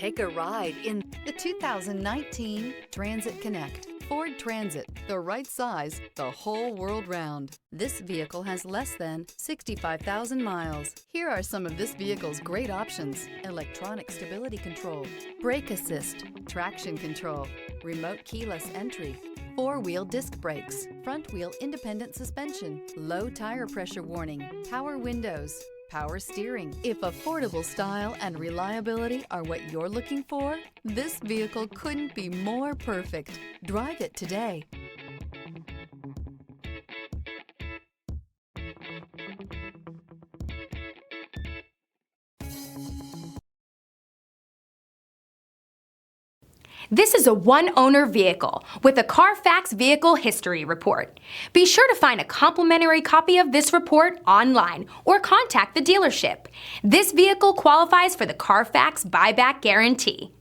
Take a ride in the 2019 Transit Connect. Ford Transit, the right size, the whole world round. This vehicle has less than 65,000 miles. Here are some of this vehicle's great options: electronic stability control, brake assist, traction control, remote keyless entry, four-wheel disc brakes, front-wheel independent suspension, low tire pressure warning, power windows, power steering. If affordable style and reliability are what you're looking for, this vehicle couldn't be more perfect. Drive it today. This is a one-owner vehicle with a Carfax Vehicle History Report. Be sure to find a complimentary copy of this report online or contact the dealership. This vehicle qualifies for the Carfax Buyback Guarantee.